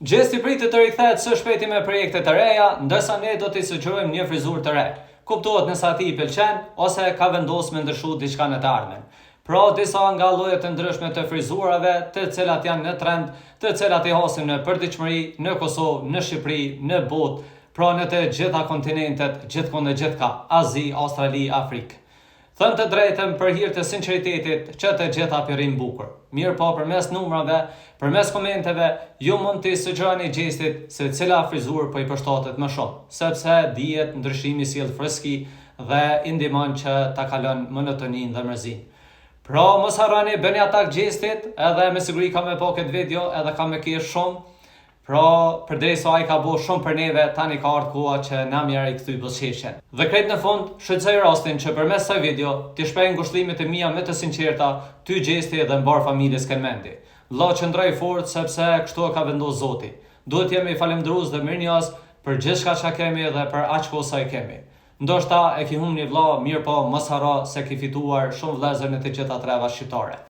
Gjesti pritet të rikthehet së shpejti me projekte të reja, ndërsa ne do t'i sugjerojmë një frizurë të re. Kuptohet nëse atij i pëlqen ose ka vendosur me ndryshu diçka në të ardhmen. Pra, disa nga llojet të ndryshme të frizurave, të cilat janë në trend, të cilat i hasin në përditshmëri në Kosovë, në Shqipëri, në botë, pra në të gjitha kontinentet, gjithkund e gjithka, Azi, Australi, Afrikë. Thënë të drejtën për hir të sinqeritetit që të gjitha apërin bukur. Mirë po, përmes numrave, përmes komenteve, ju mund t'i sugjeroni gjestit se cila frizurë po i përshtatet më shumë, sepse dihet ndryshimi sjell freski dhe i ndihmon që ta kalon monotoninë dhe mërzinë. Pra, mos harroni bëni atak gjestit, edhe me siguri ka me po këtë video, edhe ka me kesh shumë. Pra, përderisa ai ka bo shumë për neve, tani ka ardhur koha që na mirë i kthy buzëqeshjen. Dhe krejt në fund, shfrytëzoj rastin që përmes kësaj video t'i shpreh ngushëllimet e mia më të sinqerta ty gjesti dhe mbar familjes Kelmendi. Vëlla qëndroj fort sepse kështu e ka vendosur Zoti. Duhet jemi falendërues dhe mirënjohës për gjithçka që kemi dhe për aq kohë sa e kemi. Ndoshta e ki humni vëlla, mirë po mos harro se ki fituar shumë vëllezër në të gjitha treva shqiptare.